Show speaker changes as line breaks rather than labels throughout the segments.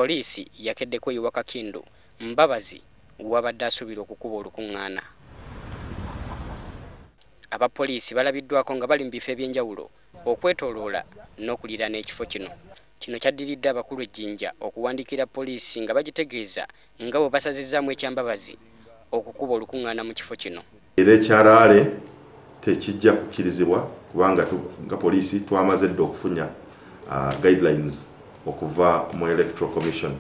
Poliisi yakedde okuyiwa Kakindu Mbabazi wabadde asuubira okukuba olukuŋŋaana. Abapoliisi balabiddwako nga bali mu bifo eby'enjawulo okwetooloola n'okuliraana ekifo kino. Kino kyaddiridde abakulu Jinja okuwandiikira poliisi nga bagitegeeza nga bwe basazizzaamu ekyambabazi okukuba olukuŋŋaana mu kifo kino.
Era ekyalaale tekijja kukkirizibwa kubanga nga poliisi twamaze dda okufunya guidelines okuva mu Electoral Commission.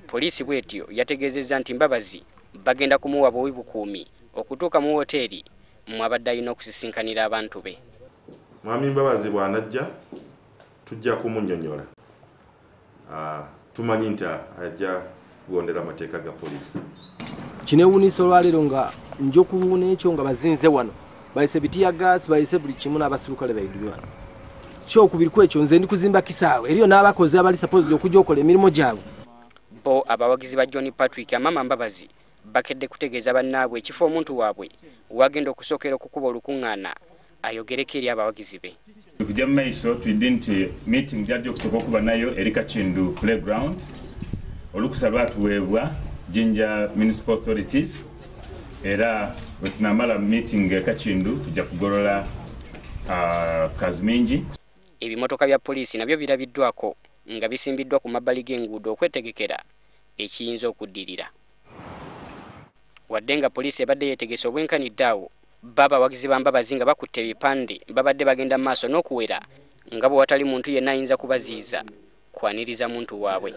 Poliisi bw'etyo yategeezezza nti Mbabazi bagenda kumuwa buwi bukuumi okutuuka mu woteeri mwabadde alina okusisinkanira abantu be.
Mwami Mbabazi bw'anajja tujja kumunnyonnyola. Tumanyi nti ajja kugondera amateeka ga poliisi.
Kinewuunisa olwaleero nga njokuwuuna ekyo nga bazinze wano bayise bitiya gaasi bayise buli kimu n'abaserukale bayidume wano. Kyokubiri kwekyo nze ndi kuzimba kisaawe eriyo n'abakozi abali supposed okujja okukola emirimu gyabwe.
Bo abawagizi ba John Patrick amama Mbabazi bakedde kutegeeza bannaabwe ekifo omuntu waabwe wagenda okusookera okukuba olukuŋŋaana ayogereko eri abawagizi be.
Kujja mu maiso tulidde nti meeting gyajja okusooka okuba nayo eri Kakindu playground olukusa lwatuweebwa Jinja Municipal Authorities era bwe tunamala meeting Kakindu tujja kugolola kazi mingi.
Ebimotoka bya poliisi nabyo birabiddwako nga bisimbiddwa ku mabbali g'enguudo okwetegekera ekiyinza okuddirira. Wadde nga poliisi ebadde yeetegese obwenkanidde awo baba abawagizi ba Mbabazi nga bakutte ebipande babadde bagenda mu maaso n'okuwera nga bwe watali muntu yenna ayinza kubaziyiza kwaniriza muntu waabwe.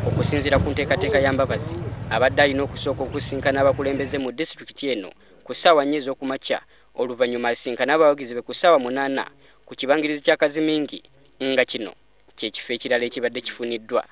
Okusinziira ku nteekateeka ya Mbabazi abadde alina okusooka okusisinkana abakulembeze mu disitulikiti eno ku ssaawa 4 ez'okumakya oluvannyuma asisinkana abawagizi be ku ssaawa 8 ku kibangirizi kya Kazimingi nga kino ky'ekifo ekirala ekibadde kifuniddwa.